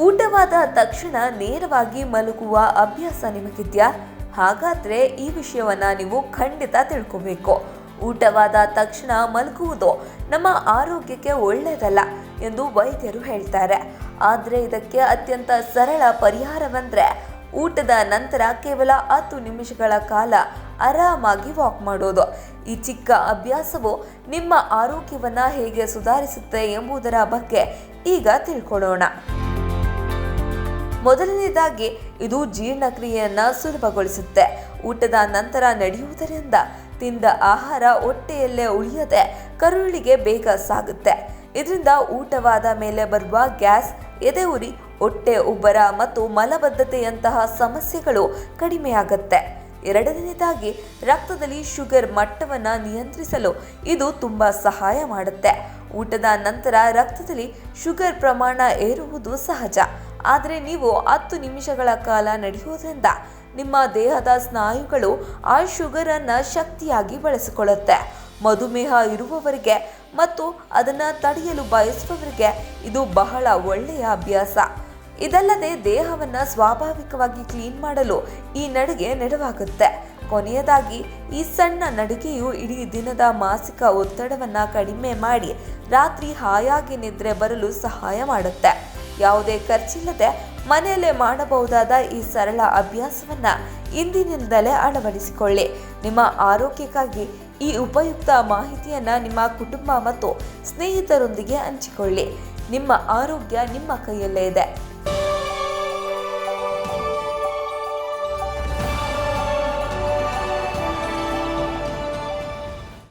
ಊಟವಾದ ತಕ್ಷಣ ನೇರವಾಗಿ ಮಲಗುವ ಅಭ್ಯಾಸ ನಿಮಗಿದ್ಯಾ? ಹಾಗಾದ್ರೆ ಈ ವಿಷಯವನ್ನ ನೀವು ಖಂಡಿತ ತಿಳ್ಕೋಬೇಕು. ಊಟವಾದ ತಕ್ಷಣ ಮಲಗುವುದು ನಮ್ಮ ಆರೋಗ್ಯಕ್ಕೆ ಒಳ್ಳೆಯದಲ್ಲ ಎಂದು ವೈದ್ಯರು ಹೇಳ್ತಾರೆ. ಆದರೆ ಇದಕ್ಕೆ ಅತ್ಯಂತ ಸರಳ ಪರಿಹಾರವೆಂದರೆ ಊಟದ ನಂತರ ಕೇವಲ 10 ನಿಮಿಷಗಳ ಕಾಲ ಆರಾಮಾಗಿ ವಾಕ್ ಮಾಡೋದು. ಈ ಚಿಕ್ಕ ಅಭ್ಯಾಸವು ನಿಮ್ಮ ಆರೋಗ್ಯವನ್ನ ಹೇಗೆ ಸುಧಾರಿಸುತ್ತೆ ಎಂಬುದರ ಬಗ್ಗೆ ಈಗ ತಿಳ್ಕೊಳ್ಳೋಣ. ಮೊದಲನೇದಾಗಿ ಇದು ಜೀರ್ಣಕ್ರಿಯೆಯನ್ನ ಸುಲಭಗೊಳಿಸುತ್ತೆ. ಊಟದ ನಂತರ ನಡೆಯುವುದರಿಂದ ತಿಂದ ಆಹಾರ ಹೊಟ್ಟೆಯಲ್ಲೇ ಉಳಿಯದೆ ಕರುಳಿಗೆ ಬೇಗ ಸಾಗುತ್ತೆ. ಇದರಿಂದ ಊಟವಾದ ಮೇಲೆ ಬರುವ ಗ್ಯಾಸ್, ಎದೆ ಉರಿ, ಹೊಟ್ಟೆ ಉಬ್ಬರ ಮತ್ತು ಮಲಬದ್ಧತೆಯಂತಹ ಸಮಸ್ಯೆಗಳು ಕಡಿಮೆಯಾಗುತ್ತೆ. ಎರಡನೇದಾಗಿ ರಕ್ತದಲ್ಲಿ ಶುಗರ್ ಮಟ್ಟವನ್ನು ನಿಯಂತ್ರಿಸಲು ಇದು ತುಂಬ ಸಹಾಯ ಮಾಡುತ್ತೆ. ಊಟದ ನಂತರ ರಕ್ತದಲ್ಲಿ ಶುಗರ್ ಪ್ರಮಾಣ ಏರುವುದು ಸಹಜ. ಆದರೆ ನೀವು 10 ನಿಮಿಷಗಳ ಕಾಲ ನಡೆಯುವುದರಿಂದ ನಿಮ್ಮ ದೇಹದ ಸ್ನಾಯುಗಳು ಆ ಶುಗರನ್ನು ಶಕ್ತಿಯಾಗಿ ಬಳಸಿಕೊಳ್ಳುತ್ತೆ. ಮಧುಮೇಹ ಇರುವವರಿಗೆ ಮತ್ತು ಅದನ್ನು ತಡೆಯಲು ಬಯಸುವವರಿಗೆ ಇದು ಬಹಳ ಒಳ್ಳೆಯ ಅಭ್ಯಾಸ. ಇದಲ್ಲದೆ ದೇಹವನ್ನು ಸ್ವಾಭಾವಿಕವಾಗಿ ಕ್ಲೀನ್ ಮಾಡಲು ಈ ನಡಿಗೆ ನೆರವಾಗುತ್ತೆ. ಕೊನೆಯದಾಗಿ ಈ ಸಣ್ಣ ನಡಿಗೆಯು ಇಡೀ ದಿನದ ಮಾನಸಿಕ ಒತ್ತಡವನ್ನು ಕಡಿಮೆ ಮಾಡಿ ರಾತ್ರಿ ಹಾಯಾಗಿ ನಿದ್ರೆ ಬರಲು ಸಹಾಯ ಮಾಡುತ್ತೆ. ಯಾವುದೇ ಖರ್ಚಿಲ್ಲದೆ ಮನೆಯಲ್ಲೇ ಮಾಡಬಹುದಾದ ಈ ಸರಳ ಅಭ್ಯಾಸವನ್ನ ಇಂದಿನಿಂದಲೇ ಅಳವಡಿಸಿಕೊಳ್ಳಿ. ನಿಮ್ಮ ಆರೋಗ್ಯಕ್ಕಾಗಿ ಈ ಉಪಯುಕ್ತ ಮಾಹಿತಿಯನ್ನ ನಿಮ್ಮ ಕುಟುಂಬ ಮತ್ತು ಸ್ನೇಹಿತರೊಂದಿಗೆ ಹಂಚಿಕೊಳ್ಳಿ. ನಿಮ್ಮ ಆರೋಗ್ಯ ನಿಮ್ಮ ಕೈಯಲ್ಲೇ ಇದೆ.